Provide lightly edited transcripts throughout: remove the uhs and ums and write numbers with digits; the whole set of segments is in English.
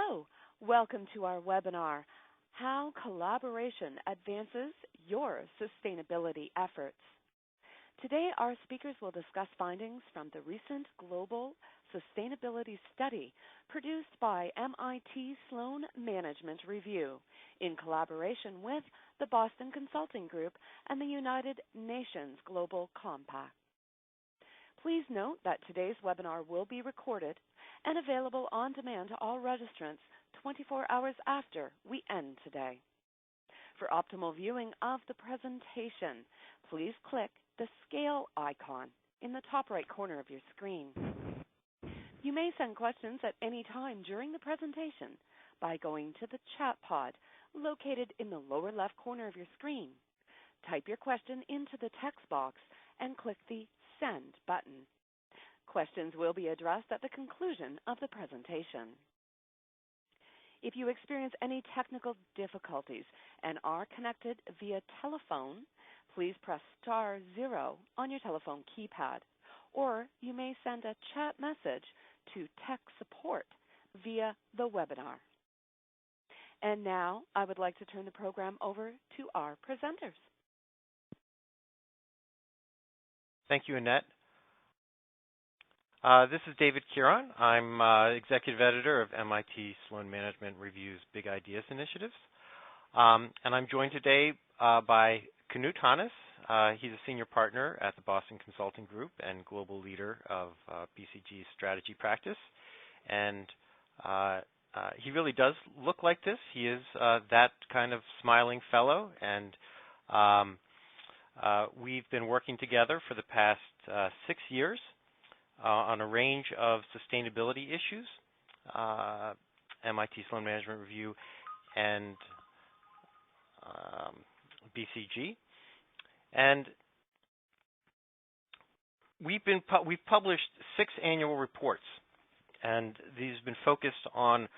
Hello, welcome to our webinar, How Collaboration Advances Your Sustainability Efforts. Today, our speakers will discuss findings from the recent Global Sustainability Study produced by MIT Sloan Management Review in collaboration with the Boston Consulting Group and the United Nations Global Compact. Please note that today's webinar will be recorded and available on demand to all registrants 24 hours after we end today. For optimal viewing of the presentation, please click the scale icon in the top right corner of your screen. You may send questions at any time during the presentation by going to the chat pod located in the lower left corner of your screen. Type your question into the text box and click the Send button. Questions will be addressed at the conclusion of the presentation. If you experience any technical difficulties and are connected via telephone, please press *0 on your telephone keypad, or you may send a chat message to tech support via the webinar. And now I would like to turn the program over to our presenters. Thank you, Annette. This is David Kieron. I'm Executive Editor of MIT Sloan Management Review's Big Ideas Initiatives. And I'm joined today by Knut Hannes. He's a Senior Partner at the Boston Consulting Group and Global Leader of BCG's Strategy Practice. And he really does look like this. He is that kind of smiling fellow. And we've been working together for the past 6 years on a range of sustainability issues, MIT Sloan Management Review and BCG. And we've published 6 annual reports, and these have been focused on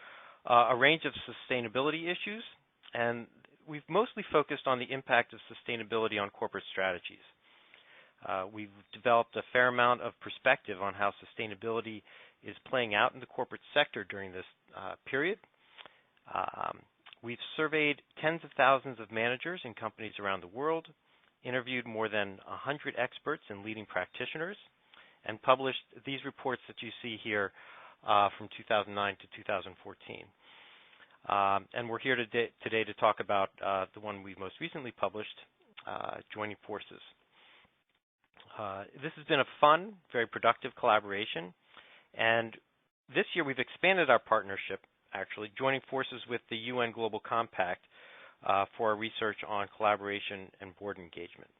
a range of sustainability issues, and we've mostly focused on the impact of sustainability on corporate strategies. We've developed a fair amount of perspective on how sustainability is playing out in the corporate sector during this period. We've surveyed tens of thousands of managers in companies around the world, interviewed more than 100 experts and leading practitioners, and published these reports that you see here from 2009 to 2014. And we're here today to talk about the one we most recently published, Joining Forces. This has been a fun, very productive collaboration, and this year we've expanded our partnership, actually, joining forces with the UN Global Compact for our research on collaboration and board engagement.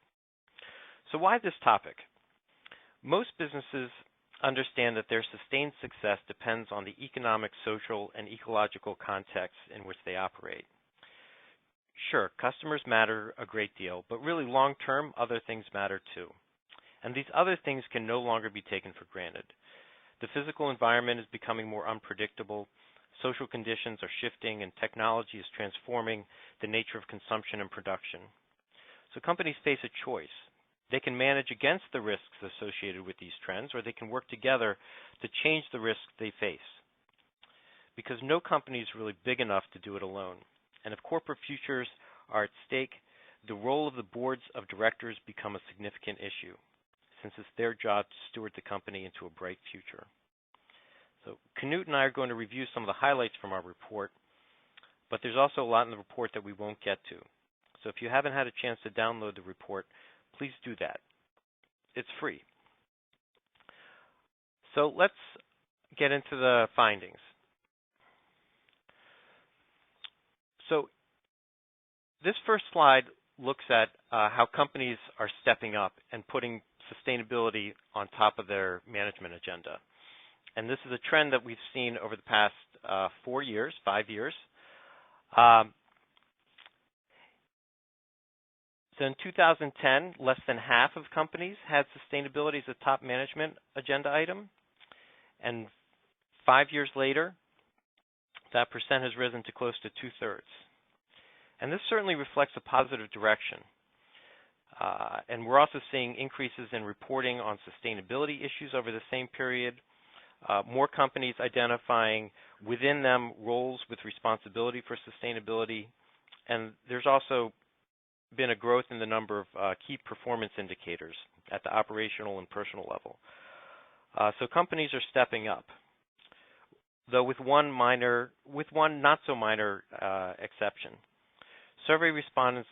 So why this topic? Most businesses understand that their sustained success depends on the economic, social, and ecological context in which they operate. Sure, customers matter a great deal, but really long-term, other things matter too. And these other things can no longer be taken for granted. The physical environment is becoming more unpredictable, social conditions are shifting, and technology is transforming the nature of consumption and production. So companies face a choice. They can manage against the risks associated with these trends, or they can work together to change the risks they face. Because no company is really big enough to do it alone. And if corporate futures are at stake, the role of the boards of directors become a significant issue, since it's their job to steward the company into a bright future. So Knut and I are going to review some of the highlights from our report, but there's also a lot in the report that we won't get to. So if you haven't had a chance to download the report, please do that. It's free. So let's get into the findings. So this first slide looks at how companies are stepping up and putting sustainability on top of their management agenda. And this is a trend that we've seen over the past 5 years. So in 2010, less than half of companies had sustainability as a top management agenda item. And 5 years later, that percent has risen to close to 2/3. And this certainly reflects a positive direction. And we're also seeing increases in reporting on sustainability issues over the same period. more companies identifying within them roles with responsibility for sustainability, and there's also been a growth in the number of key performance indicators at the operational and personal level. So companies are stepping up, though with one not so minor exception. Survey respondents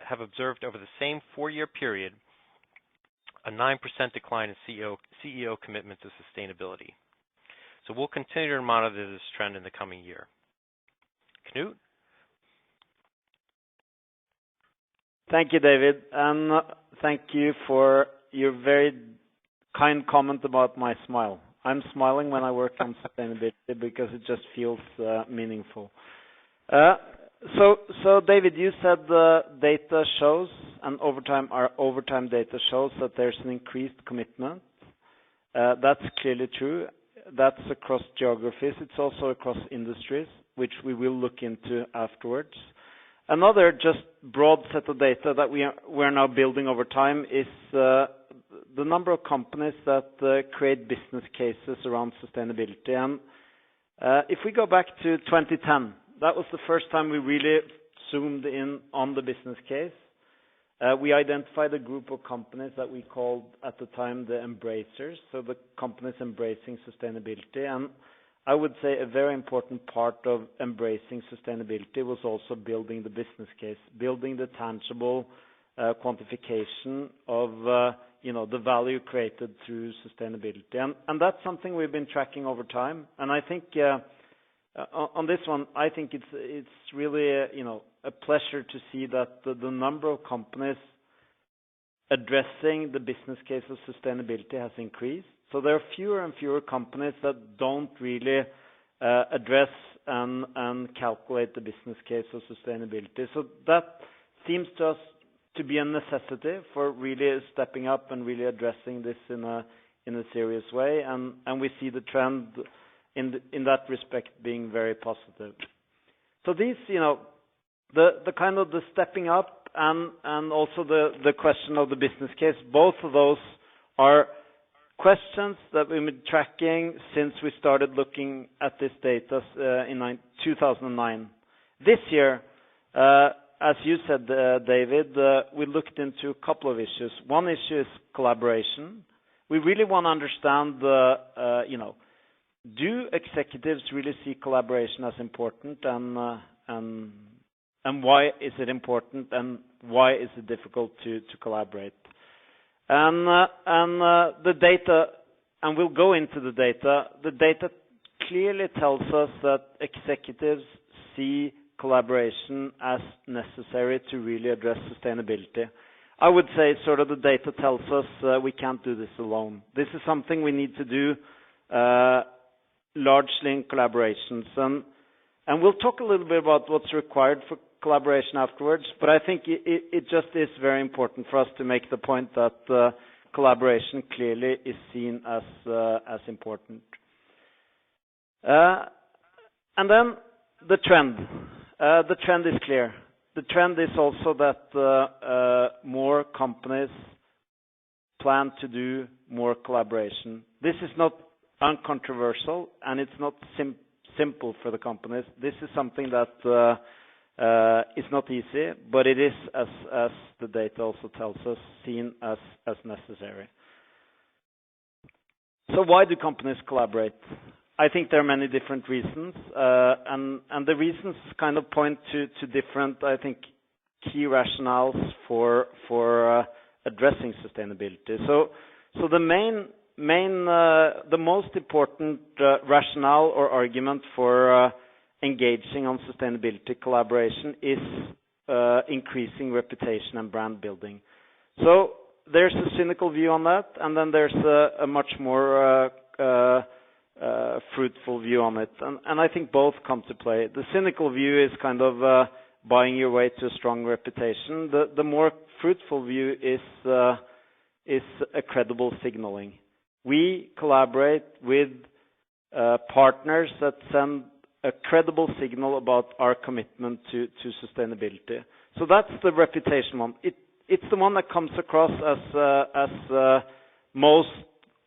have observed over the same 4-year period a 9% decline in CEO commitment to sustainability. So we'll continue to monitor this trend in the coming year. Knut? Thank you, David, and thank you for your very kind comment about my smile. I'm smiling when I work on sustainability because it just feels meaningful. So David, you said the data shows, and our overtime data shows that there's an increased commitment. That's clearly true. That's across geographies. It's also across industries, which we will look into afterwards. Another just broad set of data that we're now building over time is the number of companies that create business cases around sustainability. And if we go back to 2010, that was the first time we really zoomed in on the business case. We identified a group of companies that we called at the time the embracers, so the companies embracing sustainability. And I would say a very important part of embracing sustainability was also building the business case, building the tangible quantification of the value created through sustainability. And that's something we've been tracking over time. And I think on this one, I think it's really a pleasure to see that the number of companies addressing the business case of sustainability has increased. So there are fewer and fewer companies that don't really address and calculate the business case of sustainability. So that seems to us to be a necessity for really stepping up and really addressing this in a serious way. And we see the trend in that respect being very positive. So these, the kind of the stepping up and also the question of the business case, both of those are questions that we've been tracking since we started looking at this data in 2009. This year, as you said, David, we looked into a couple of issues. One issue is collaboration. We really want to understand do executives really see collaboration as important, and why is it important, and why is it difficult to collaborate? And the data, and we'll go into the data. The data clearly tells us that executives see collaboration as necessary to really address sustainability. I would say sort of the data tells us we can't do this alone. This is something we need to do largely in collaborations. And we'll talk a little bit about what's required for collaboration afterwards, but I think it just is very important for us to make the point that collaboration clearly is seen as important. And then the trend. The trend is clear. The trend is also that more companies plan to do more collaboration. This is not uncontroversial, and it's not simple for the companies. This is something that is not easy, but it is, as the data also tells us, seen as necessary. So why do companies collaborate? I think there are many different reasons, and the reasons kind of point to different, I think, key rationales for addressing sustainability. So the the most important rationale or argument for engaging on sustainability collaboration is increasing reputation and brand building. So there's a cynical view on that, and then there's a much more fruitful view on it. And I think both come to play. The cynical view is kind of buying your way to a strong reputation. The more fruitful view is a credible signaling. We collaborate with partners that send a credible signal about our commitment to sustainability. So that's the reputation one. It's the one that comes across as most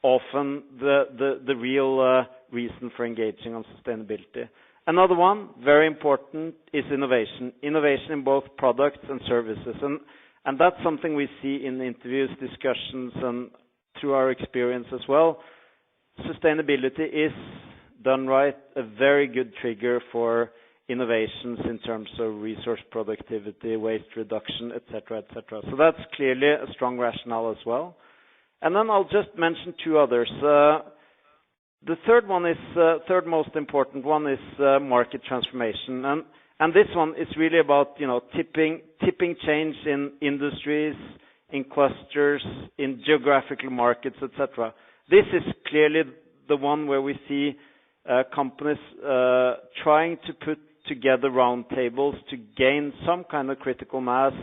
often the real reason for engaging on sustainability. Another one, very important, is innovation. Innovation in both products and services. And that's something we see in interviews, discussions, and through our experience as well. Sustainability is, done right, a very good trigger for innovations in terms of resource productivity, waste reduction, etc., etc. So that's clearly a strong rationale as well. And then I'll just mention two others. The third one is third most important one is market transformation, and this one is really about tipping change in industries, in clusters, in geographical markets, etc. This is clearly the one where we see companies trying to put together round tables to gain some kind of critical mass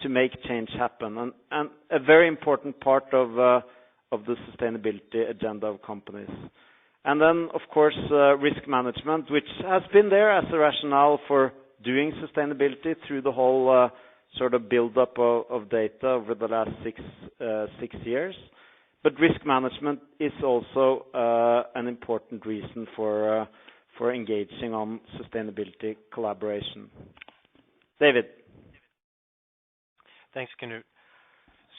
to make change happen, and a very important part of the sustainability agenda of companies. And then, of course, risk management, which has been there as a rationale for doing sustainability through the whole sort of build-up of data over the last six years. But risk management is also an important reason for engaging on sustainability collaboration. David. Thanks, Knut.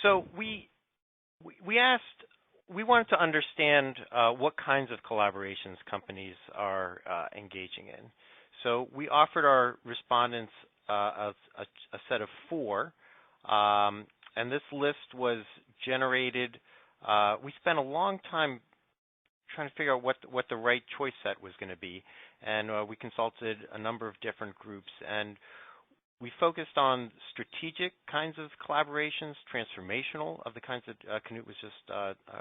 So we wanted to understand what kinds of collaborations companies are engaging in. So we offered our respondents a set of 4, and this list was generated. We spent a long time trying to figure out what the right choice set was going to be, and we consulted a number of different groups, and we focused on strategic kinds of collaborations, transformational of the kinds that Knut was just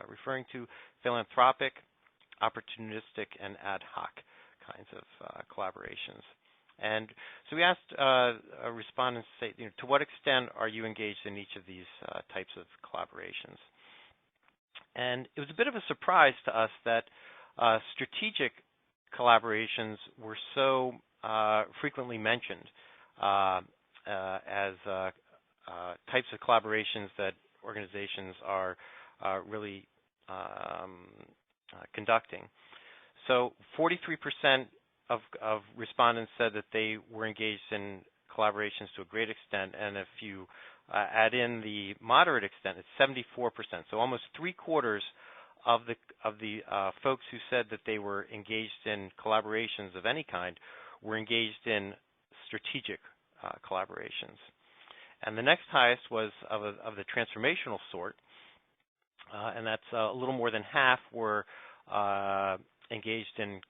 referring to, philanthropic, opportunistic, and ad hoc kinds of collaborations. And so we asked respondents to say, to what extent are you engaged in each of these types of collaborations? And it was a bit of a surprise to us that strategic collaborations were so frequently mentioned as types of collaborations that organizations are really conducting. So 43% of respondents said that they were engaged in collaborations to a great extent, and if you add in the moderate extent, it's 74%. So almost 3/4 of the folks who said that they were engaged in collaborations of any kind were engaged in strategic collaborations. And the next highest was of the transformational sort, and that's a little more than half were engaged in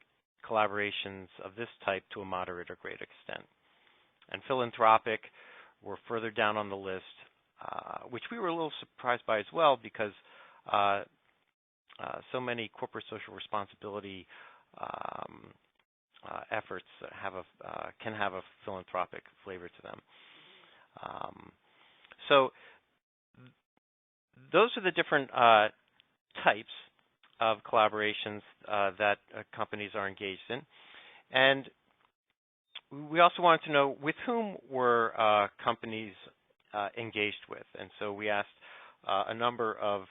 collaborations of this type to a moderate or great extent. And philanthropic were further down on the list, which we were a little surprised by as well, because so many corporate social responsibility efforts can have a philanthropic flavor to them. So those are the different types of collaborations that companies are engaged in. And we also wanted to know with whom were companies engaged with. And so we asked a number of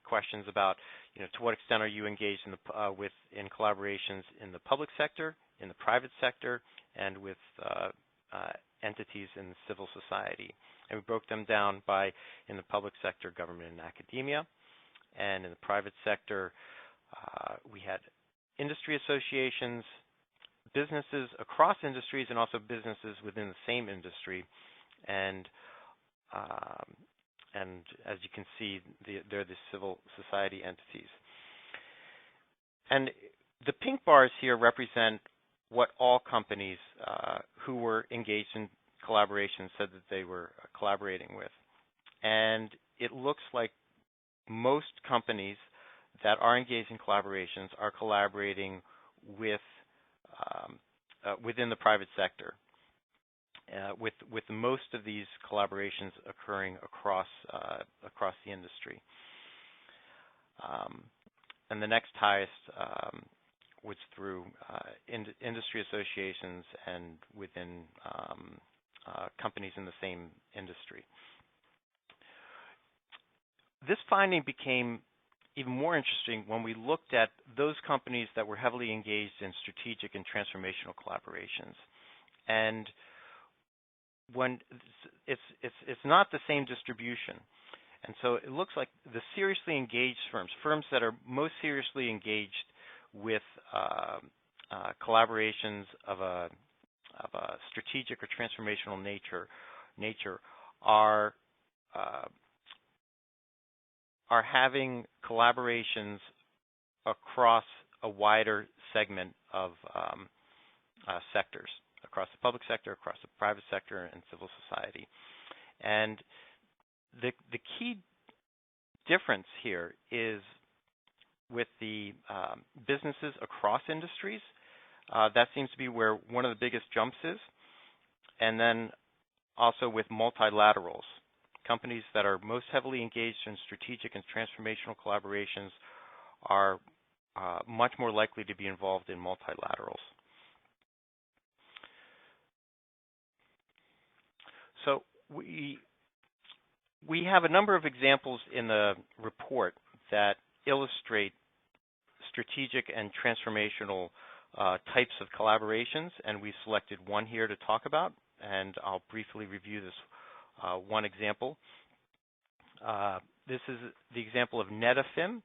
questions about, to what extent are you engaged in collaborations in the public sector, in the private sector, and with entities in civil society. And we broke them down by, in the public sector, government and academia, and in the private sector, we had industry associations, businesses across industries, and also businesses within the same industry. And as you can see, they're the civil society entities. And the pink bars here represent what all companies who were engaged in collaboration said that they were collaborating with. And it looks like most companies that are engaged in collaborations are collaborating with within the private sector, with most of these collaborations occurring across the industry. And the next highest was through industry associations and within companies in the same industry. This finding became even more interesting when we looked at those companies that were heavily engaged in strategic and transformational collaborations. And when it's not the same distribution. And so it looks like the seriously engaged firms that are most seriously engaged with collaborations of a strategic or transformational nature are having collaborations across a wider segment of sectors, across the public sector, across the private sector, and civil society. And the key difference here is with the businesses across industries. That seems to be where one of the biggest jumps is. And then also with multilaterals. Companies that are most heavily engaged in strategic and transformational collaborations are much more likely to be involved in multilaterals. So we have a number of examples in the report that illustrate strategic and transformational types of collaborations, and we selected one here to talk about, and I'll briefly review this one example. This is the example of Netafim,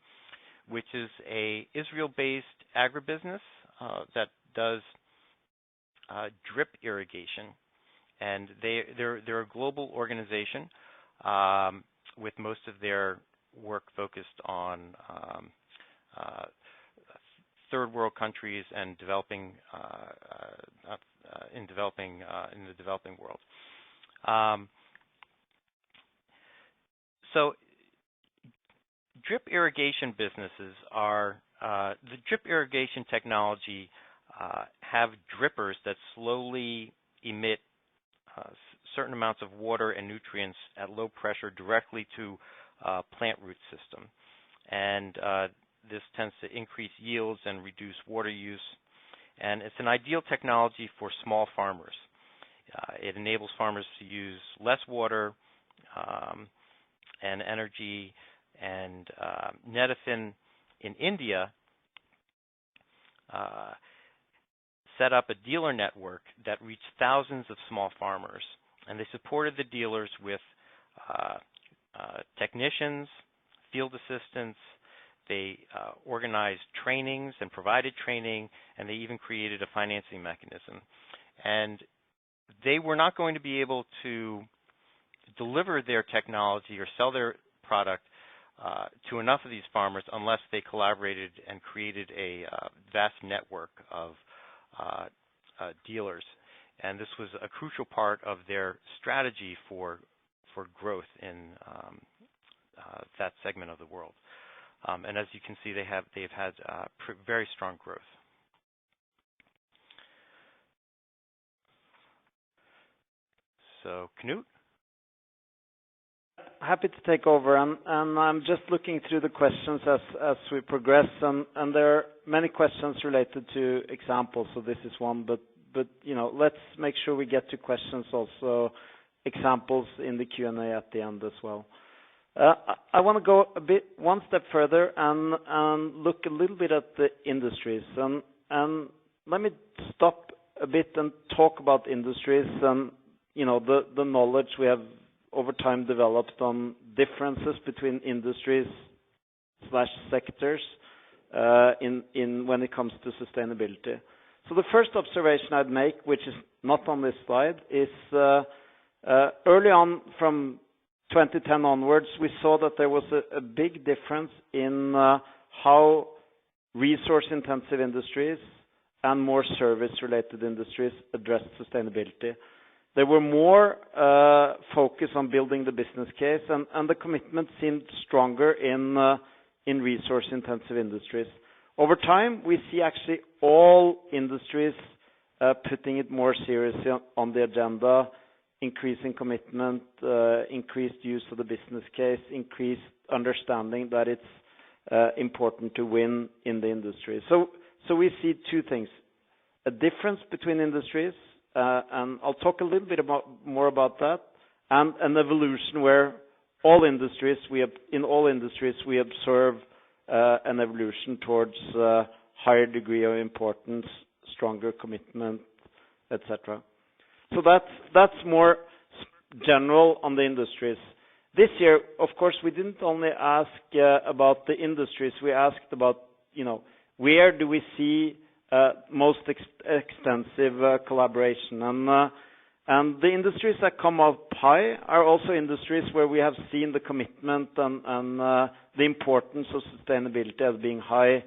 which is a Israel-based agribusiness that does drip irrigation, and they're a global organization with most of their work focused on third world countries and developing in the developing world. So drip irrigation businesses are the drip irrigation technology have drippers that slowly emit certain amounts of water and nutrients at low pressure directly to plant root system, and this tends to increase yields and reduce water use, and it's an ideal technology for small farmers. It enables farmers to use less water and energy, and Netafim in India set up a dealer network that reached thousands of small farmers, and they supported the dealers with technicians, field assistants. They organized trainings and provided training, and they even created a financing mechanism. And they were not going to be able to deliver their technology or sell their product to enough of these farmers unless they collaborated and created a vast network of dealers. And this was a crucial part of their strategy for growth in that segment of the world. And as you can see, they've had very strong growth. So, Knut? Happy to take over, and I'm just looking through the questions as we progress, and there are many questions related to examples. So this is one, but you know, let's make sure we get to questions also, examples in the Q&A at the end as well. I want to go one step further and look a little bit at the industries, and let me stop a bit and talk about industries and you know the knowledge we have over time developed on differences between industries / sectors in when it comes to sustainability. So the first observation I'd make, which is not on this slide, is early on from 2010 onwards, we saw that there was a big difference in how resource-intensive industries and more service-related industries addressed sustainability. There were more focus on building the business case, and the commitment seemed stronger in resource-intensive industries. Over time, we see actually all industries putting it more seriously on the agenda, increasing commitment, increased use of the business case, increased understanding that it's important to win in the industry. So we see two things: a difference between industries, and I'll talk a little bit more about that, and an evolution where in all industries we observe an evolution towards higher degree of importance, stronger commitment, etc. So that's more general on the industries. This year, of course, we didn't only ask about the industries. We asked about, where do we see most extensive collaboration, and the industries that come up high are also industries where we have seen the commitment and the importance of sustainability as being high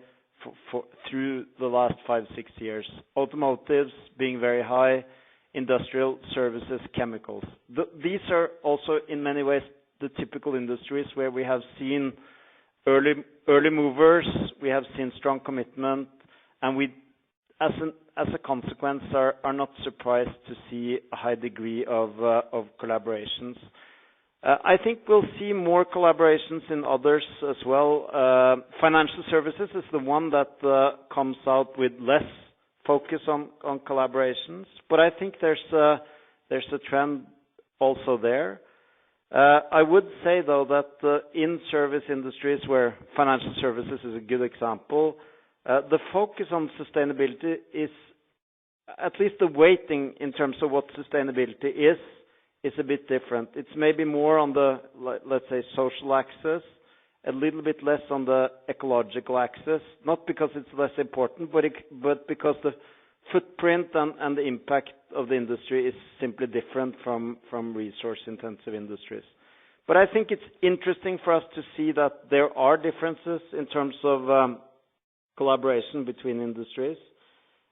through the last 5-6 years. Automotives being very high, industrial services, chemicals. These are also in many ways the typical industries where we have seen early movers, we have seen strong commitment, and we, as a consequence, are not surprised to see a high degree of collaborations. I think we'll see more collaborations in others as well. Financial services is the one that comes out with less focus on collaborations, but I think there's a trend also there. I would say, though, that in service industries where financial services is a good example, the focus on sustainability is, at least the weighting in terms of what sustainability is a bit different. It's maybe more on the, let's say, social axis, a little bit less on the ecological axis, not because it's less important, but because the footprint and the impact of the industry is simply different from resource-intensive industries. But I think it's interesting for us to see that there are differences in terms of collaboration between industries.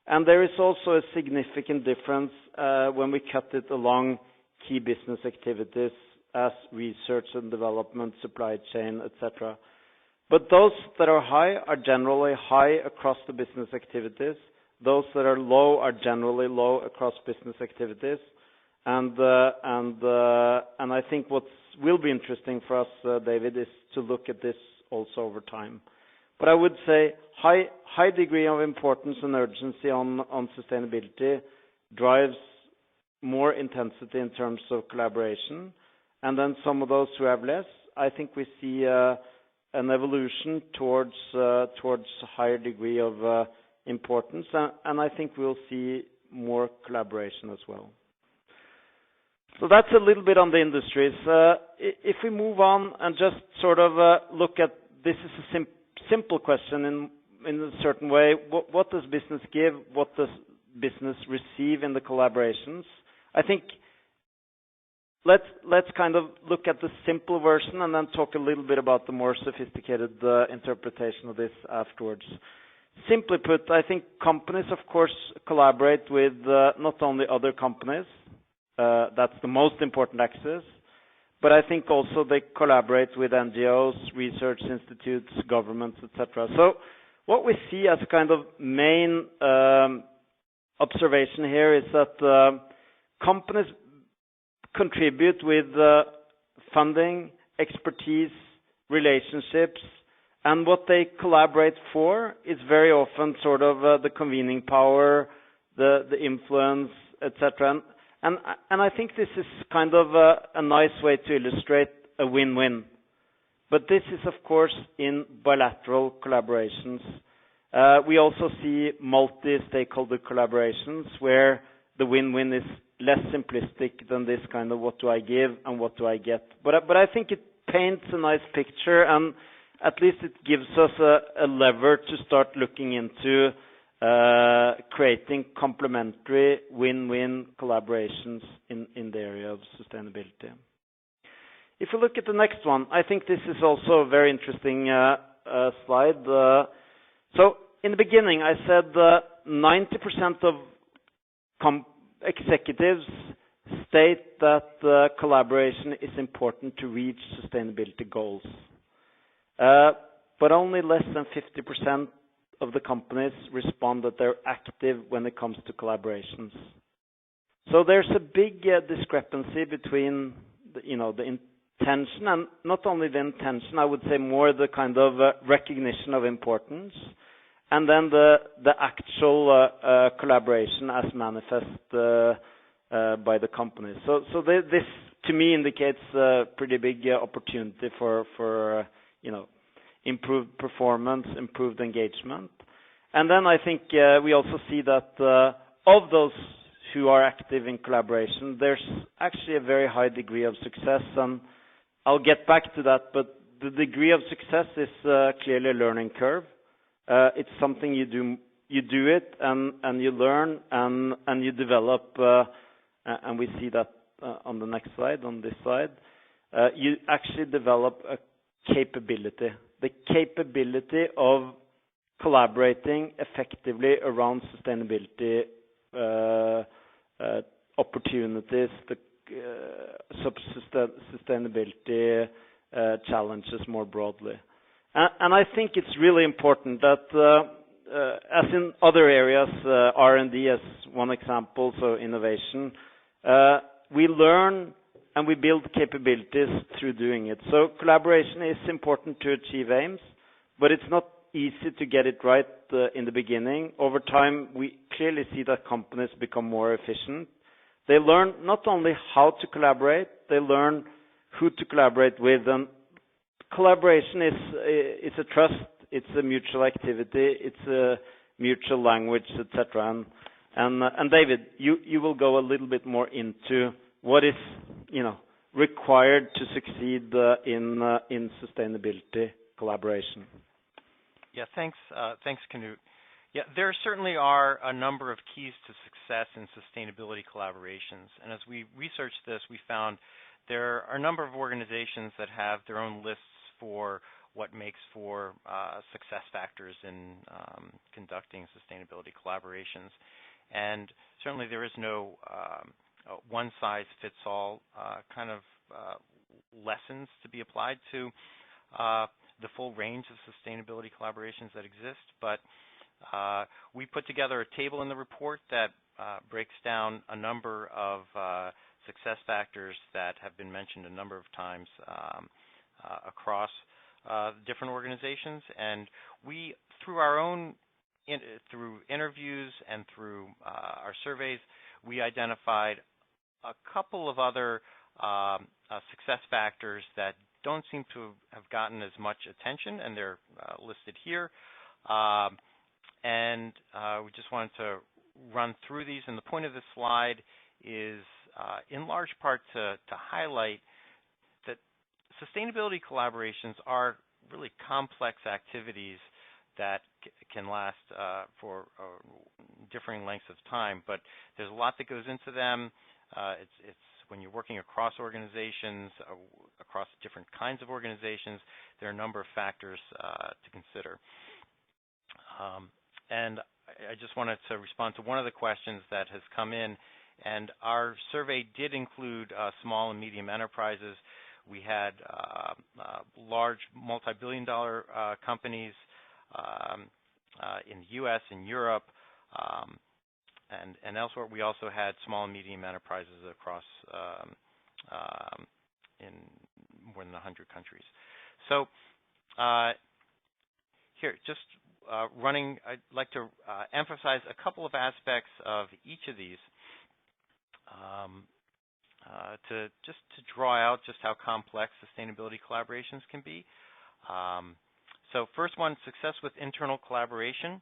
And there is also a significant difference when we cut it along key business activities as research and development, supply chain, etc. But those that are high are generally high across the business activities. Those that are low are generally low across business activities. And I think what will be interesting for us, David, is to look at this also over time. But I would say high degree of importance and urgency on sustainability drives more intensity in terms of collaboration. And then some of those who have less, I think we see an evolution towards higher degree of importance, and I think we'll see more collaboration as well. So that's a little bit on the industries. If we move on and just sort of look at, this is a simple question in a certain way. What does business give? What does business receive in the collaborations? I think let's kind of look at the simple version and then talk a little bit about the more sophisticated interpretation of this afterwards. Simply put, I think companies, of course, collaborate with not only other companies, that's the most important axis, but I think also they collaborate with NGOs, research institutes, governments, etc. So what we see as a kind of main observation here is that companies contribute with funding, expertise, relationships, and what they collaborate for is very often sort of the convening power, the influence, etc. And I think this is kind of a nice way to illustrate a win-win. But this is, of course, in bilateral collaborations. We also see multi-stakeholder collaborations where the win-win is less simplistic than this kind of what do I give and what do I get. But I think it paints a nice picture, and at least it gives us a lever to start looking into creating complementary win-win collaborations in the area of sustainability. If you look at the next one, I think this is also a very interesting slide. So in the beginning, I said 90% of executives state that collaboration is important to reach sustainability goals. But only less than 50% of the companies respond that they're active when it comes to collaborations. So there's a big discrepancy between the intention, and not only the intention, I would say more the kind of recognition of importance, and then the actual collaboration as manifest by the companies. So this to me indicates a pretty big opportunity for improved performance, improved engagement. And then I think we also see that of those who are active in collaboration, there's actually a very high degree of success, and I'll get back to that, but the degree of success is clearly a learning curve. It's something you do it, and you learn, and you develop, and we see that on the next slide, on this slide. You actually develop a capability, the capability of collaborating effectively around sustainability opportunities, the sustainability challenges more broadly. And I think it's really important that, as in other areas, R&D as one example, so innovation, we learn and we build capabilities through doing it. So collaboration is important to achieve aims, but it's not easy to get it right in the beginning. Over time, we clearly see that companies become more efficient. They learn not only how to collaborate, they learn who to collaborate with. And collaboration is a trust, it's a mutual activity, it's a mutual language, etc. And David, you will go a little bit more into what is required to succeed in sustainability collaboration. Yeah, thanks, Knut. Yeah, there certainly are a number of keys to success in sustainability collaborations. And as we researched this, we found there are a number of organizations that have their own lists for what makes for success factors in conducting sustainability collaborations. And certainly there is no one-size-fits-all kind of lessons to be applied to the full range of sustainability collaborations that exist, but we put together a table in the report that breaks down a number of success factors that have been mentioned a number of times across different organizations. And we, through our own, through interviews and through our surveys, we identified a couple of other success factors that don't seem to have gotten as much attention, and they're listed here. And we just wanted to run through these. And the point of this slide is in large part to highlight that sustainability collaborations are really complex activities that can last for differing lengths of time, but there's a lot that goes into them. It's when you're working across organizations, across different kinds of organizations, there are a number of factors to consider. And I just wanted to respond to one of the questions that has come in, and our survey did include small and medium enterprises. We had large multi-billion-dollar companies in the U.S., in Europe, and elsewhere. We also had small and medium enterprises across in more than 100 countries. So here, just I'd like to emphasize a couple of aspects of each of these to draw out just how complex sustainability collaborations can be. So first one, success with internal collaboration.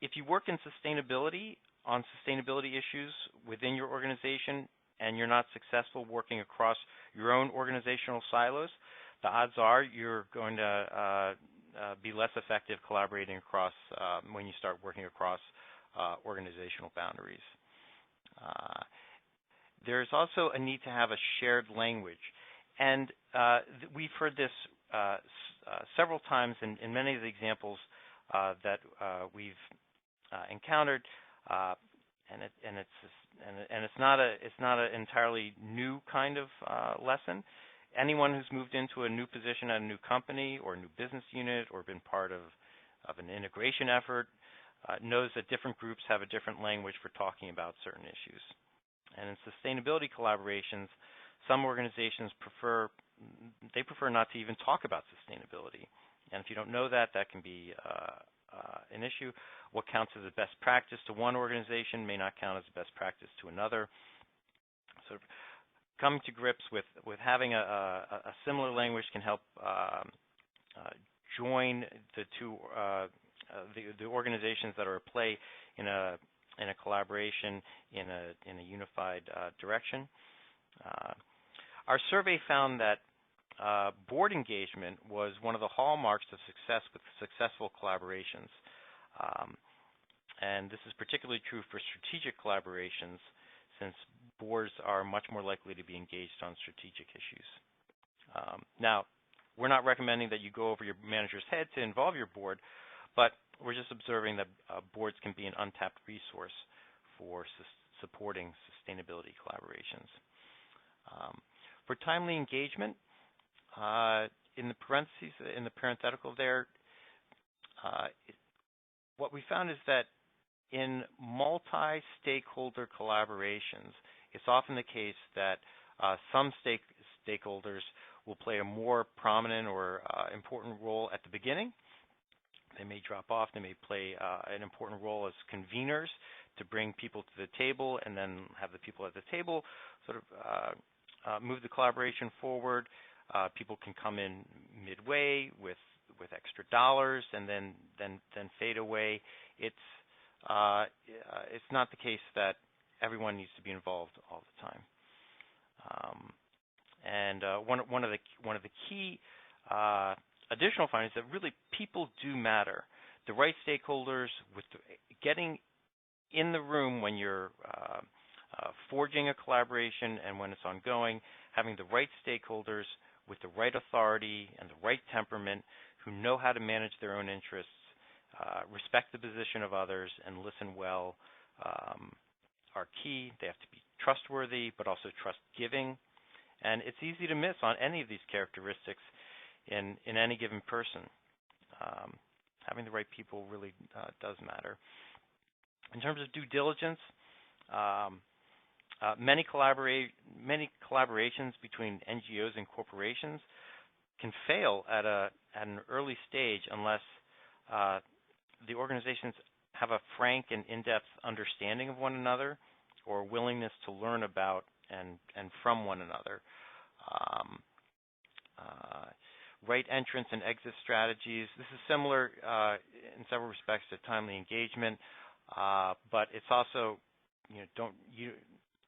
If you work in sustainability, on sustainability issues within your organization, and you're not successful working across your own organizational silos, the odds are you're going to be less effective collaborating across when you start working across organizational boundaries. There's also a need to have a shared language, and we've heard this several times in many of the examples that we've encountered, and it's not an entirely new kind of lesson. Anyone who's moved into a new position at a new company or a new business unit or been part of an integration effort knows that different groups have a different language for talking about certain issues. And in sustainability collaborations, some organizations prefer not to even talk about sustainability. And if you don't know that, that can be an issue. What counts as a best practice to one organization may not count as a best practice to another. So coming to grips with having a similar language can help join the two the organizations that are at play in a collaboration in a unified direction. Our survey found that board engagement was one of the hallmarks of success with successful collaborations. And this is particularly true for strategic collaborations, since boards are much more likely to be engaged on strategic issues. Now, we're not recommending that you go over your manager's head to involve your board, but we're just observing that boards can be an untapped resource for supporting sustainability collaborations. For timely engagement, in the parentheses, in the parenthetical there, what we found is that in multi-stakeholder collaborations, it's often the case that some stakeholders will play a more prominent or important role at the beginning. They may drop off. They may play an important role as conveners to bring people to the table, and then have the people at the table sort of move the collaboration forward. People can come in midway with extra dollars and then fade away. It's not the case that everyone needs to be involved all the time. One of the key additional findings that really people do matter. The right stakeholders with getting in the room when you're forging a collaboration and when it's ongoing, having the right stakeholders with the right authority and the right temperament who know how to manage their own interests, respect the position of others, and listen well are key. They have to be trustworthy but also trust-giving. And it's easy to miss on any of these characteristics in any given person. Having the right people really does matter. In terms of due diligence, many collaborations between NGOs and corporations can fail at an early stage unless the organizations have a frank and in-depth understanding of one another or willingness to learn about and from one another. Right entrance and exit strategies. This is similar in several respects to timely engagement, but it's also,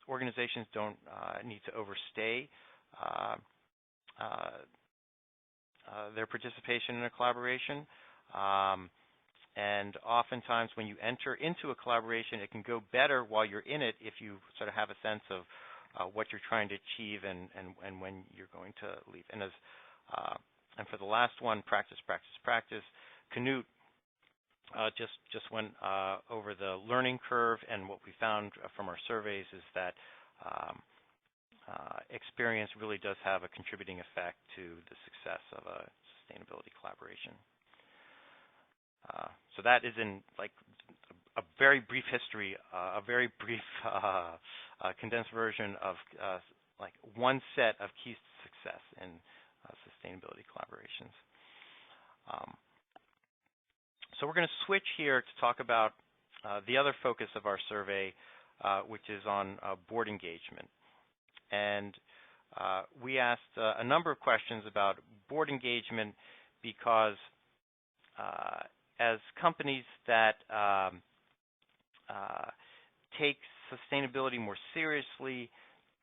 organizations don't need to overstay their participation in a collaboration. And oftentimes when you enter into a collaboration, it can go better while you're in it if you sort of have a sense of what you're trying to achieve and when you're going to leave. And for the last one, practice, practice, practice, Knut just went over the learning curve, and what we found from our surveys is that experience really does have a contributing effect to the success of a sustainability collaboration. So that is in like a very brief history, a very brief condensed version of like one set of keys to success in sustainability collaborations. So we're going to switch here to talk about the other focus of our survey, which is on board engagement. And we asked a number of questions about board engagement because as companies that take sustainability more seriously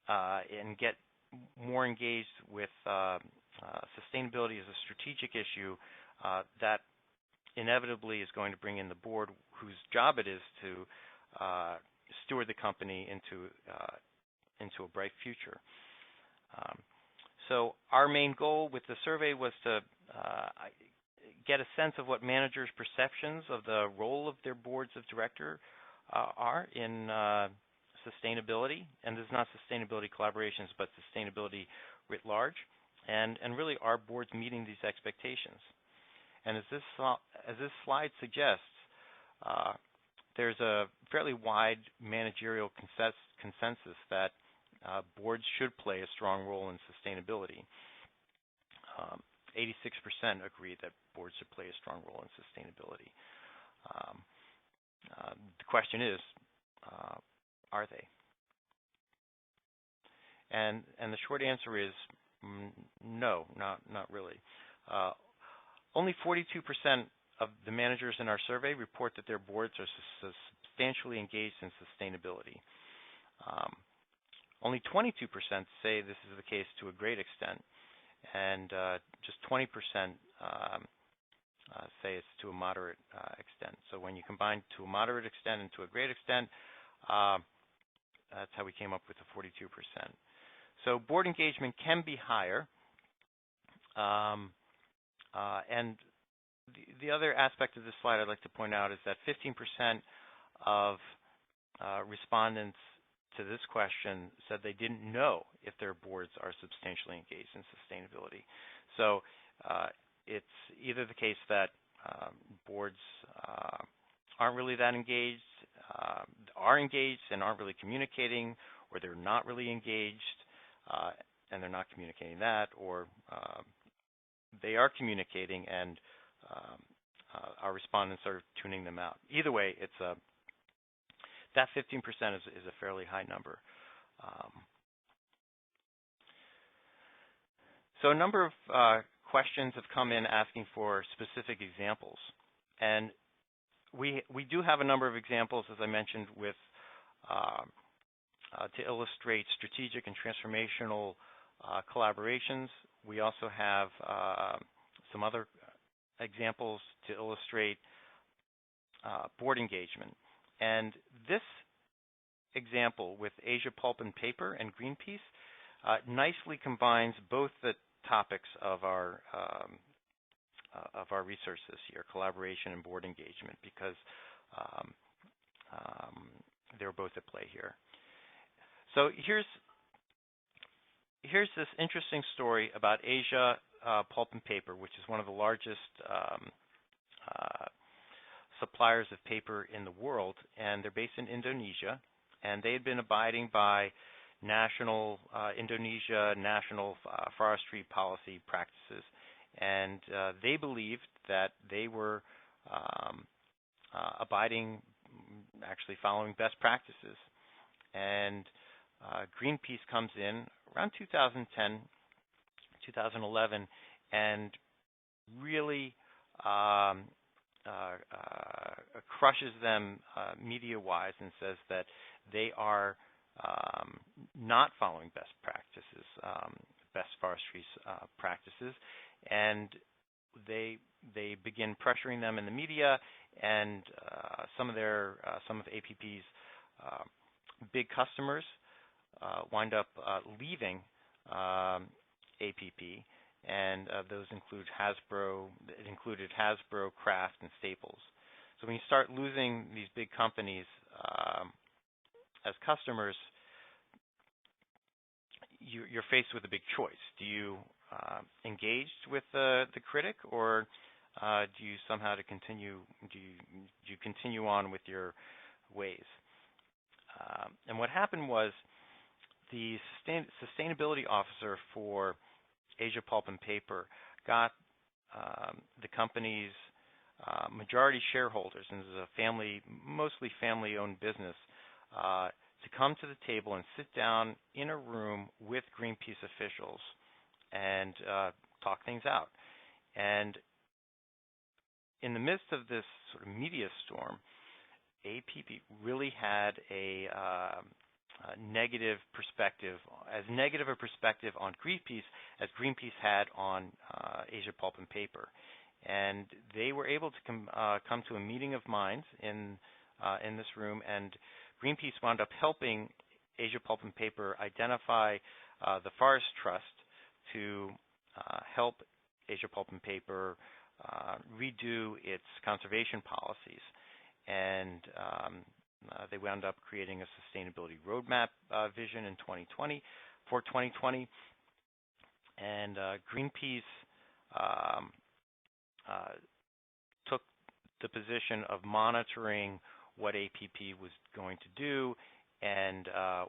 and get more engaged with sustainability as a strategic issue, that inevitably is going to bring in the board whose job it is to steward the company into a bright future. So our main goal with the survey was to get a sense of what managers' perceptions of the role of their boards of director are in sustainability, and this is not sustainability collaborations, but sustainability writ large, and really are boards meeting these expectations. And as this slide suggests, there's a fairly wide managerial consensus that boards should play a strong role in sustainability. 86% agree that boards should play a strong role in sustainability. The question is, are they? And the short answer is no, not really. only 42% of the managers in our survey report that their boards are substantially engaged in sustainability. Only 22% say this is the case to a great extent, and just 20% say it's to a moderate extent. So when you combine to a moderate extent and to a great extent, that's how we came up with the 42%. So board engagement can be higher. And the other aspect of this slide I'd like to point out is that 15% of respondents to this question said they didn't know if their boards are substantially engaged in sustainability. So it's either the case that boards aren't really that engaged, are engaged and aren't really communicating, or they're not really engaged and they're not communicating that, or they are communicating and our respondents are tuning them out. Either way, it's that 15% is a fairly high number. So a number of questions have come in asking for specific examples, and we do have a number of examples, as I mentioned, with to illustrate strategic and transformational collaborations. We also have some other examples to illustrate board engagement. And this example with Asia Pulp and Paper and Greenpeace nicely combines both the topics of our research this year, collaboration and board engagement, because they're both at play here. So here's this interesting story about Asia Pulp and Paper, which is one of the largest suppliers of paper in the world, and they're based in Indonesia, and they had been abiding by Indonesia national forestry policy practices, and they believed that they were abiding, actually following best practices. And Greenpeace comes in around 2010, 2011, and really crushes them media-wise and says that they are not following best practices, best forestry practices, and they begin pressuring them in the media, and some of APP's big customers wind up leaving APP, and those include Hasbro. It included Hasbro, Kraft, and Staples. So when you start losing these big companies as customers, you're faced with a big choice. Do you engage with the critic, or do you somehow continue on with your ways? And what happened was the sustainability officer for Asia Pulp and Paper got the company's majority shareholders, and this is a mostly family-owned business, to come to the table and sit down in a room with Greenpeace officials and talk things out. And in the midst of this sort of media storm, APP really had a negative perspective, as negative a perspective on Greenpeace as Greenpeace had on Asia Pulp and Paper. And they were able to come to a meeting of minds in this room, and Greenpeace wound up helping Asia Pulp and Paper identify the Forest Trust to help Asia Pulp and Paper redo its conservation policies. And they wound up creating a sustainability roadmap vision in 2020 for 2020. And Greenpeace took the position of monitoring what APP was going to do, and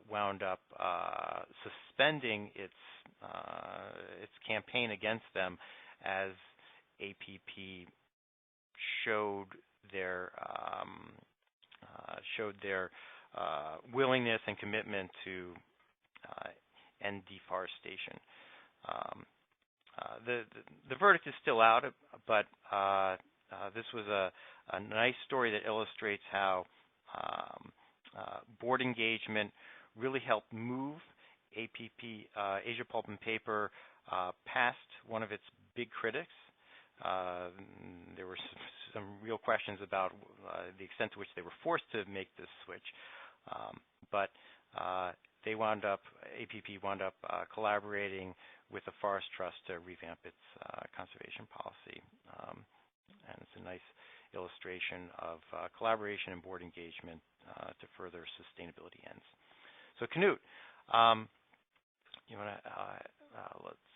wound up suspending its campaign against them as APP showed their willingness and commitment to end deforestation. the verdict is still out, but this was a nice story that illustrates how board engagement really helped move APP, Asia Pulp and Paper, past one of its big critics. There were some real questions about the extent to which they were forced to make this switch, but APP wound up collaborating with the Forest Trust to revamp its conservation policy, and it's a nice illustration of collaboration and board engagement to further sustainability ends. So Knut, you want to let's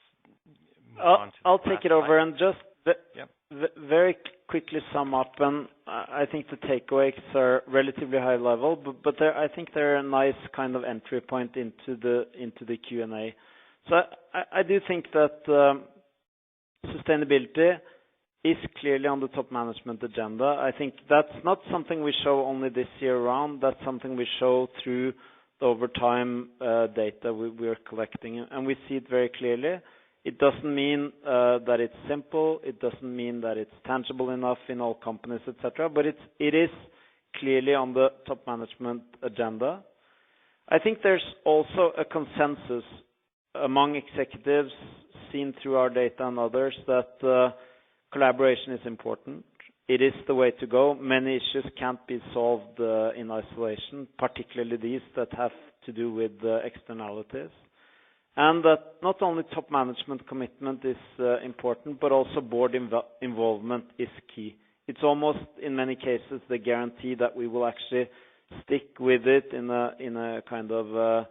move on to I'll take it over and just Yep. very quickly sum up. And I think the takeaways are relatively high level, but I think they're a nice kind of entry point into the Q&A. So I do think that sustainability is clearly on the top management agenda. I think that's not something we show only this year around. That's something we show through the over time data we are collecting, and we see it very clearly. It doesn't mean that it's simple. It doesn't mean that it's tangible enough in all companies, etc. But it is clearly on the top management agenda. I think there's also a consensus among executives seen through our data and others that collaboration is important. It is the way to go. Many issues can't be solved in isolation, particularly these that have to do with externalities. And that not only top management commitment is important, but also board involvement is key. It's almost, in many cases, the guarantee that we will actually stick with it in a kind of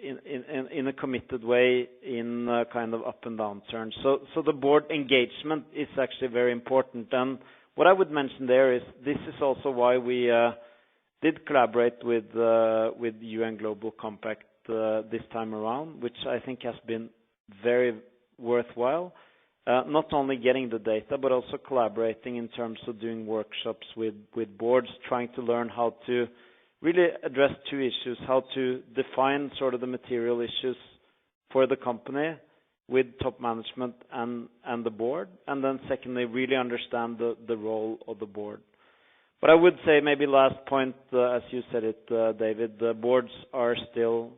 in a committed way, in a kind of up and down turn. So the board engagement is actually very important. And what I would mention there is this is also why we did collaborate with UN Global Compact this time around, which I think has been very worthwhile. Not only getting the data, but also collaborating in terms of doing workshops with boards, trying to learn how to really address two issues: how to define sort of the material issues for the company with top management and the board, and then secondly, really understand the role of the board. But I would say maybe last point, as you said it, David, the boards are still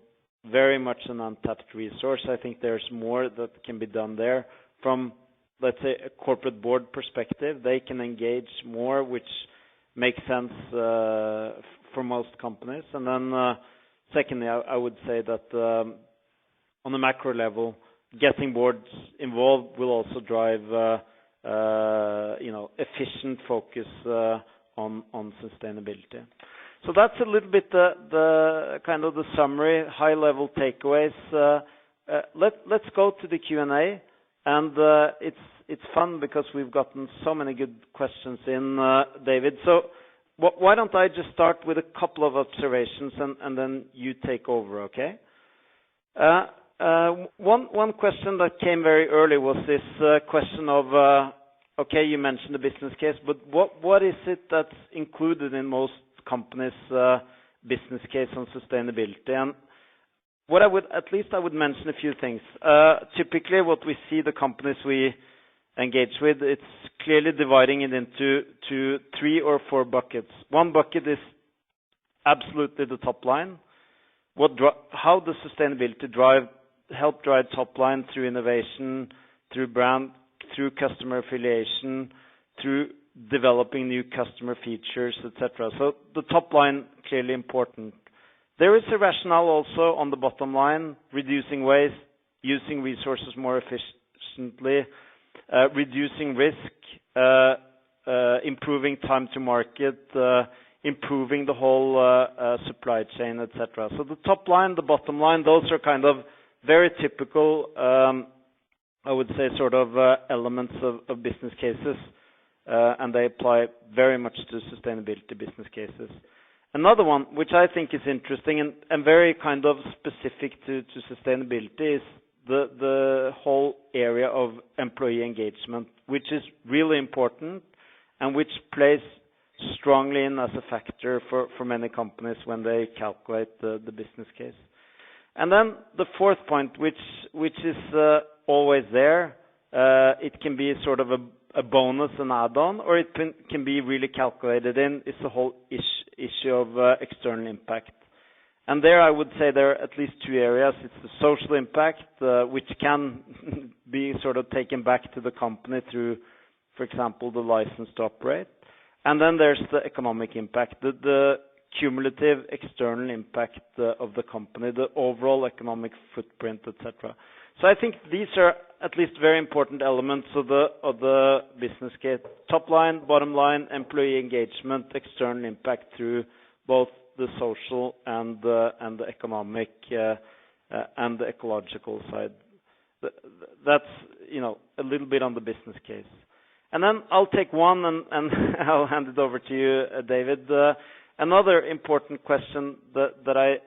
very much an untapped resource. I think there's more that can be done there from, let's say, a corporate board perspective. They can engage more, which makes sense for most companies. And then secondly, I would say that on the macro level, getting boards involved will also drive efficient focus on sustainability. So that's a little bit the kind of the summary, high-level takeaways. Let's go to the Q&A, and it's fun because we've gotten so many good questions in, David. So why don't I just start with a couple of observations, and then you take over, okay? One question that came very early was this question of, okay, you mentioned the business case, but what is it that's included in most companies' business case on sustainability? And what I would mention a few things. Typically, what we see the companies we engage with, it's clearly dividing it into 3 or 4 buckets. One bucket is absolutely the top line. How does sustainability help drive top line through innovation, through brand, through customer affiliation, through developing new customer features, etc. So the top line, clearly important. There is a rationale also on the bottom line: reducing waste, using resources more efficiently, reducing risk, improving time to market, improving the whole supply chain, etc. So the top line, the bottom line, those are kind of very typical, I would say, sort of elements of business cases, and they apply very much to sustainability business cases. Another one, which I think is interesting and very kind of specific to sustainability, is the whole area of employee engagement, which is really important and which plays strongly in as a factor for many companies when they calculate the business case. And then the fourth point, which is always there, it can be sort of a bonus, an add-on, or it can be really calculated in, is the whole issue of external impact. And there I would say there are at least two areas. It's the social impact, which can be sort of taken back to the company through, for example, the license to operate. And then there's the economic impact, the cumulative external impact of the company, the overall economic footprint, etc. So I think these are at least very important elements of the business case: top line, bottom line, employee engagement, external impact through both the social and the economic and the ecological side. That's a little bit on the business case. And then I'll take one and I'll hand it over to you, David. Another important question that I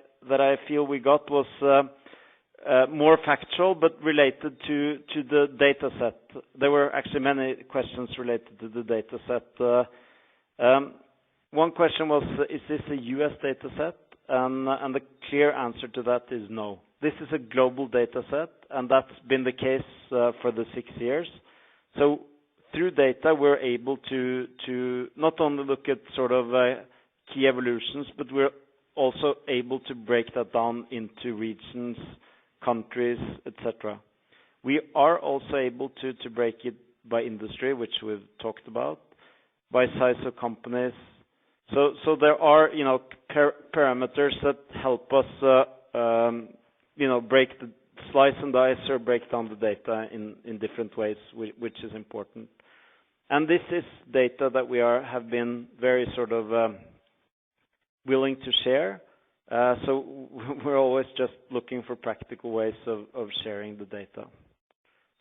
feel we got was more factual, but related to the data set. There were actually many questions related to the data set. One question was, is this a U.S. data set? And the clear answer to that is no. This is a global data set, and that's been the case for the 6 years. So through data, we're able to not only look at sort of key evolutions, but we're also able to break that down into regions, countries, etc. We are also able to break it by industry, which we've talked about, by size of companies. So there are parameters that help us break the slice and dice or break down the data in different ways, which is important. And this is data that we have been very sort of willing to share. So we're always just looking for practical ways of sharing the data.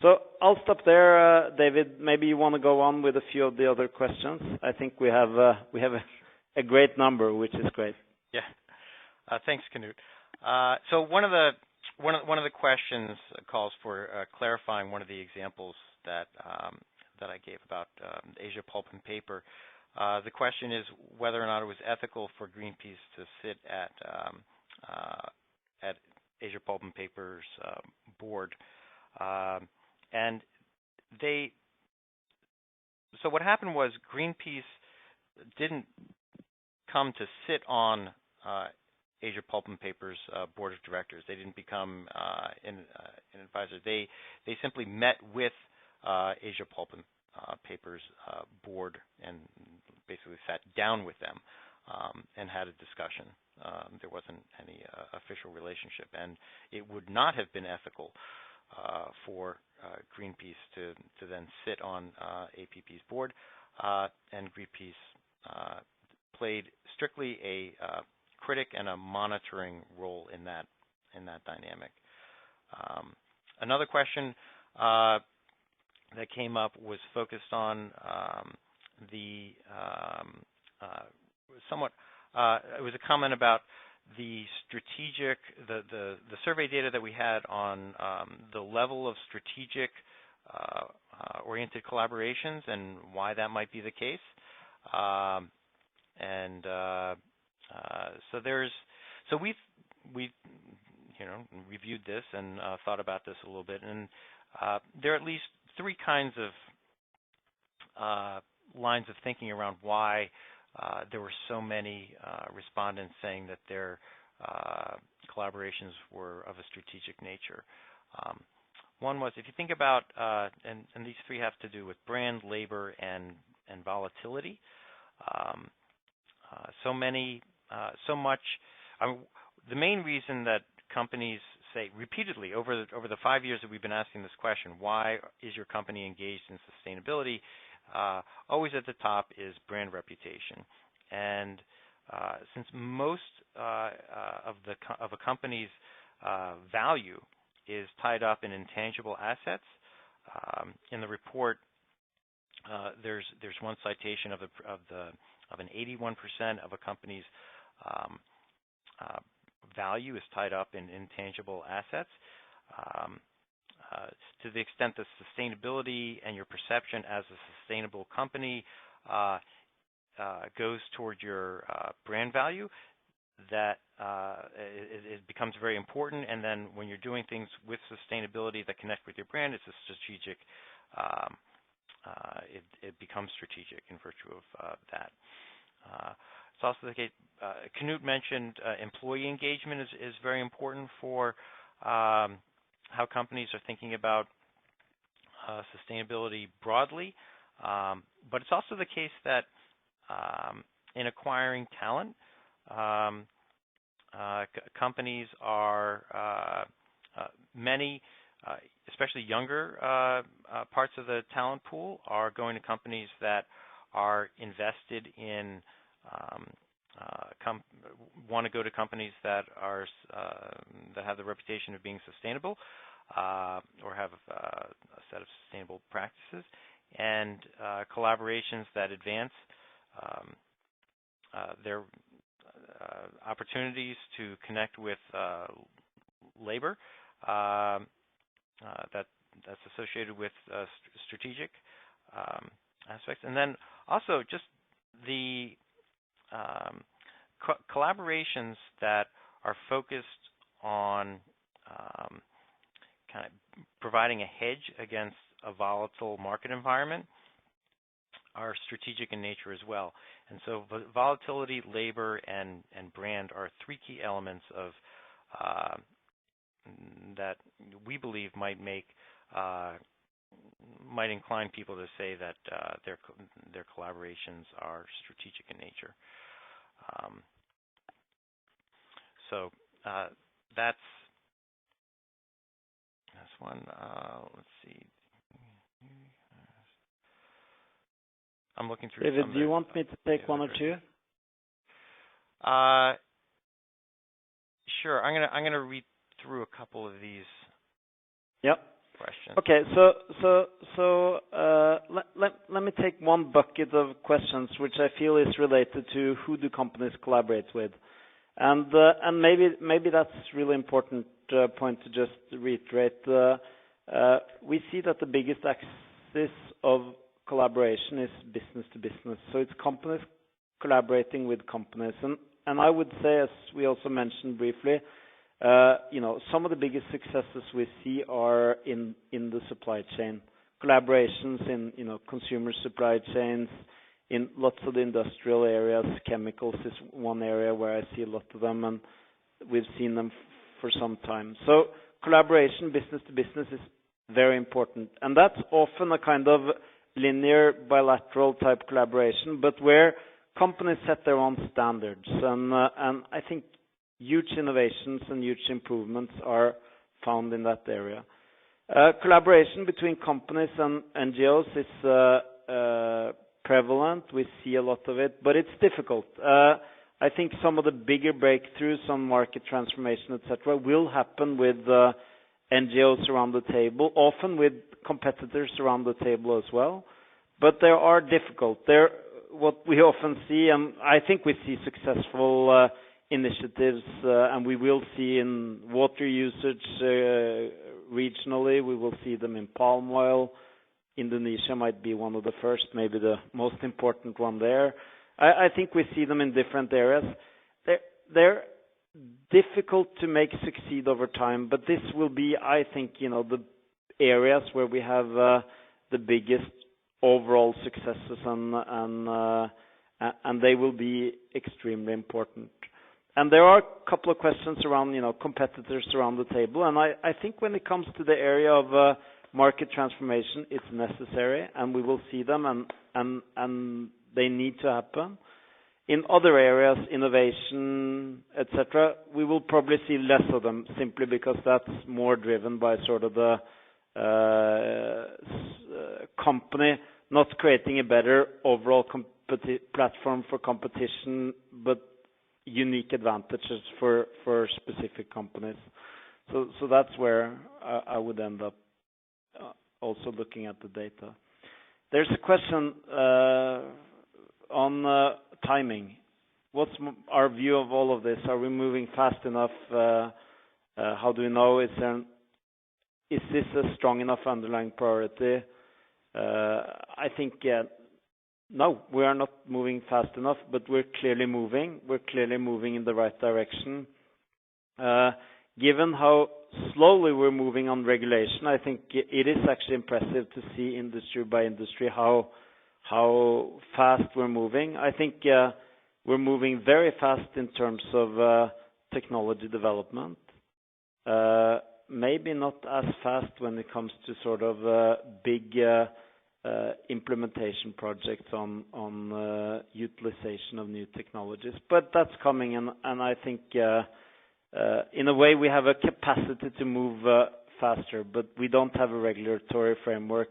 So I'll stop there, David. Maybe you want to go on with a few of the other questions. I think we have a great number, which is great. Yeah. Thanks, Knut. So one of the questions calls for clarifying one of the examples that I gave about Asia Pulp and Paper. The question is whether or not it was ethical for Greenpeace to sit at Asia Pulp and Paper's board, and so what happened was Greenpeace didn't come to sit on Asia Pulp and Paper's board of directors. They didn't become an advisor. They simply met with Asia Pulp and Paper's board and basically sat down with them and had a discussion. There wasn't any official relationship, and it would not have been ethical for Greenpeace to then sit on APP's board, and Greenpeace played strictly a critic and a monitoring role in that dynamic. Another question that came up was focused on it was a comment about the strategic, the survey data that we had on the level of strategic oriented collaborations and why that might be the case. So we've reviewed this and thought about this a little bit, and there are at least three kinds of lines of thinking around why there were so many respondents saying that their collaborations were of a strategic nature. One was, if you think about, and these three have to do with brand, labor, and volatility. The main reason that companies say repeatedly over the 5 years that we've been asking this question, why is your company engaged in sustainability? Always at the top is brand reputation, and since most of a company's value is tied up in intangible assets, in the report there's one citation of an 81% of a company's value is tied up in intangible assets. To the extent that sustainability and your perception as a sustainable company goes toward your brand value, that it becomes very important. And then when you're doing things with sustainability that connect with your brand, it's a strategic. It becomes strategic in virtue of that. It's also the case. Knut mentioned employee engagement is very important for how companies are thinking about sustainability broadly. But it's also the case that in acquiring talent, companies are many, especially younger parts of the talent pool, are going to companies that are invested in, want to go to companies that are that have the reputation of being sustainable, or have a set of sustainable practices, and collaborations that advance their opportunities to connect with labor that's associated with strategic aspects. And then also just the collaborations that are focused on kind of providing a hedge against a volatile market environment are strategic in nature as well. And so volatility, labor, and brand are three key elements of that we believe might incline people to say that their collaborations are strategic in nature. So that's one. Let's see. I'm looking through. David, do you want me to take one or two? Sure. I'm gonna read through a couple of these. Yep. Questions. Okay. So let me take one bucket of questions which I feel is related to who do companies collaborate with, and maybe that's really important point to just reiterate. We see that the biggest axis of collaboration is business to business. So it's companies collaborating with companies, and I would say, as we also mentioned briefly, some of the biggest successes we see are in the supply chain. Collaborations in consumer supply chains, in lots of the industrial areas. Chemicals is one area where I see a lot of them, and we've seen them for some time. So collaboration, business to business, is very important, and that's often a kind of linear bilateral type collaboration, but where companies set their own standards, and I think huge innovations and huge improvements are found in that area. Collaboration between companies and NGOs is prevalent. We see a lot of it, but it's difficult. I think some of the bigger breakthroughs on market transformation, etc., will happen with NGOs around the table, often with competitors around the table as well. But they are difficult. What we often see, and I think we see successful initiatives, and we will see in water usage regionally. We will see them in palm oil. Indonesia might be one of the first, maybe the most important one there. I think we see them in different areas. They're difficult to make succeed over time, but this will be, I think, the areas where we have the biggest overall successes, and they will be extremely important. And there are a couple of questions around, competitors around the table, and I think when it comes to the area of market transformation, it's necessary, and we will see them, and they need to happen. In other areas, innovation, etc., we will probably see less of them, simply because that's more driven by sort of the company not creating a better overall platform for competition, but unique advantages for specific companies. So that's where I would end up also looking at the data. There's a question on timing. What's our view of all of this? Are we moving fast enough? How do we know? Is this a strong enough underlying priority? I think no, we are not moving fast enough, but we're clearly moving. We're clearly moving in the right direction. Given how slowly we're moving on regulation, I think it is actually impressive to see industry by industry how fast we're moving. I think we're moving very fast in terms of technology development. Maybe not as fast when it comes to sort of big implementation projects on utilization of new technologies, but that's coming, and I think in a way we have a capacity to move faster, but we don't have a regulatory framework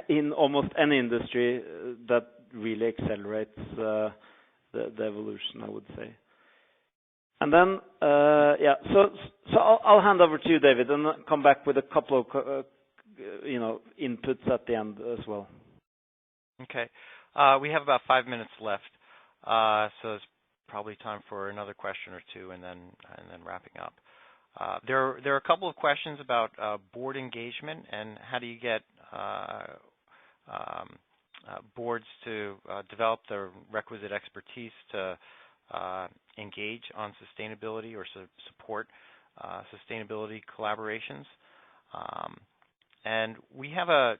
in almost any industry that really accelerates the evolution, I would say. And then, so I'll hand over to you, David, and come back with a couple of inputs at the end as well. Okay. We have about 5 minutes left, so it's probably time for another question or two, and then wrapping up. There are a couple of questions about board engagement and how do you get boards to develop the requisite expertise to engage on sustainability or support sustainability collaborations. And we have a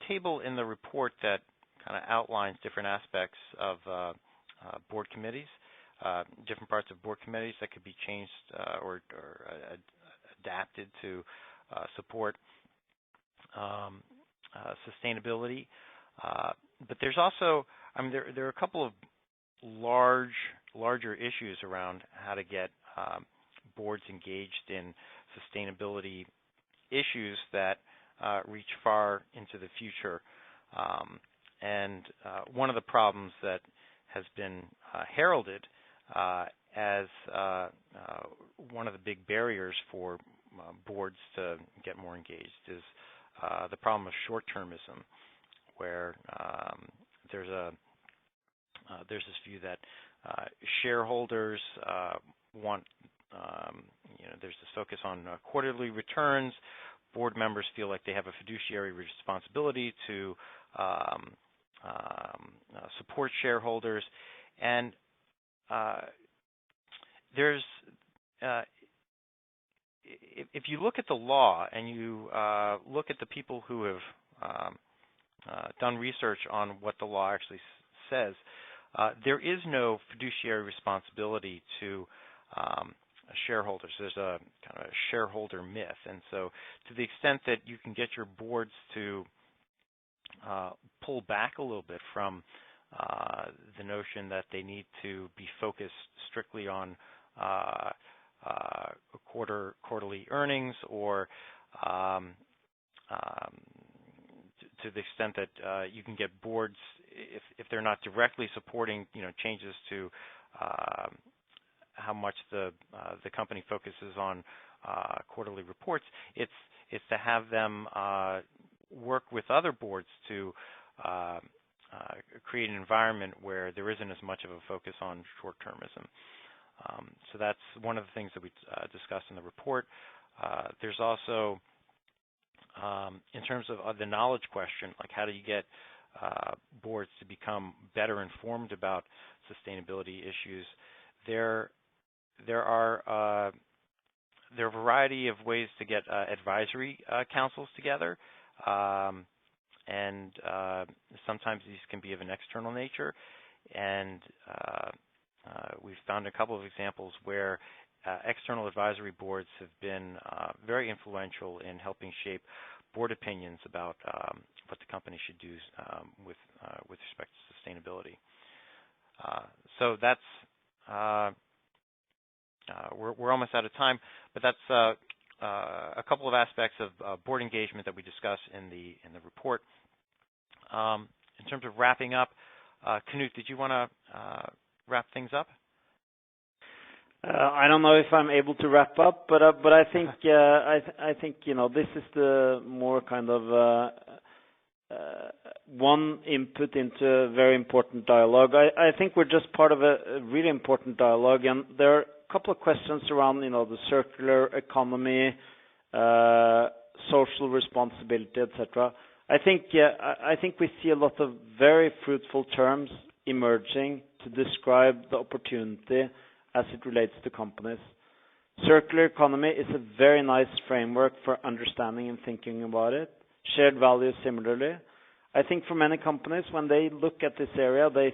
table in the report that kind of outlines different aspects of board committees, different parts of board committees that could be changed or adapted to support sustainability. But there's also, there are a couple of larger issues around how to get boards engaged in sustainability issues that reach far into the future. And one of the problems that has been heralded as one of the big barriers for boards to get more engaged is the problem of short-termism, where there's this view that shareholders want, there's this focus on quarterly returns. Board members feel like they have a fiduciary responsibility to support shareholders, and there's if you look at the law and you look at the people who have done research on what the law actually says, there is no fiduciary responsibility to shareholders. There's a kind of a shareholder myth, and so to the extent that you can get your boards to pull back a little bit from the notion that they need to be focused strictly on quarterly earnings, or to the extent that you can get boards, if they're not directly supporting changes to how much the company focuses on quarterly reports, it's to have them work with other boards to create an environment where there isn't as much of a focus on short-termism. So that's one of the things that we discussed in the report. There's also, in terms of the knowledge question, like how do you get boards to become better informed about sustainability issues? There are a variety of ways to get advisory councils together, and sometimes these can be of an external nature, and we've found a couple of examples where external advisory boards have been very influential in helping shape board opinions about what the company should do with respect to sustainability. So that's we're almost out of time, but that's a couple of aspects of board engagement that we discuss in the report. In terms of wrapping up, Knut, did you want to wrap things up? I don't know if I'm able to wrap up, but I think I think this is the more kind of one input into a very important dialogue. I think we're just part of a really important dialogue, and there are a couple of questions around the circular economy, social responsibility, etc. I think we see a lot of very fruitful terms emerging to describe the opportunity as it relates to companies. Circular economy is a very nice framework for understanding and thinking about it. Shared value similarly. I think for many companies, when they look at this area, they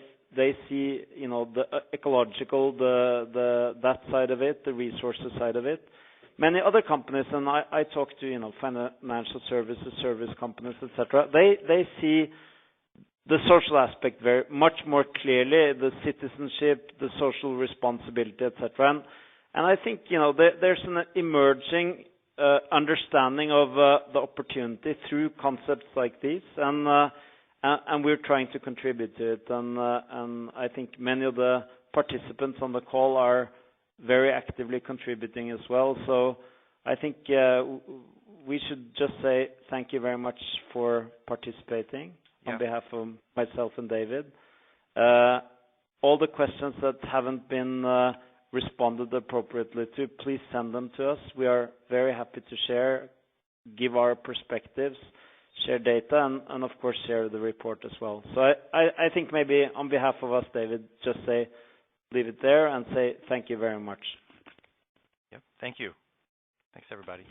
see, the ecological, that side of it, the resources side of it. Many other companies, and I talk to, financial services, service companies, etc. They see the social aspect very much more clearly, the citizenship, the social responsibility, etc. And I think, there's an emerging understanding of the opportunity through concepts like these, and we're trying to contribute to it. And I think many of the participants on the call are very actively contributing as well. So I think we should just say thank you very much for participating on behalf of myself and David. All the questions that haven't been responded appropriately to, please send them to us. We are very happy to share, give our perspectives, share data, and of course share the report as well. So I think maybe on behalf of us, David, just leave it there and say thank you very much. Yep, thank you. Thanks, everybody.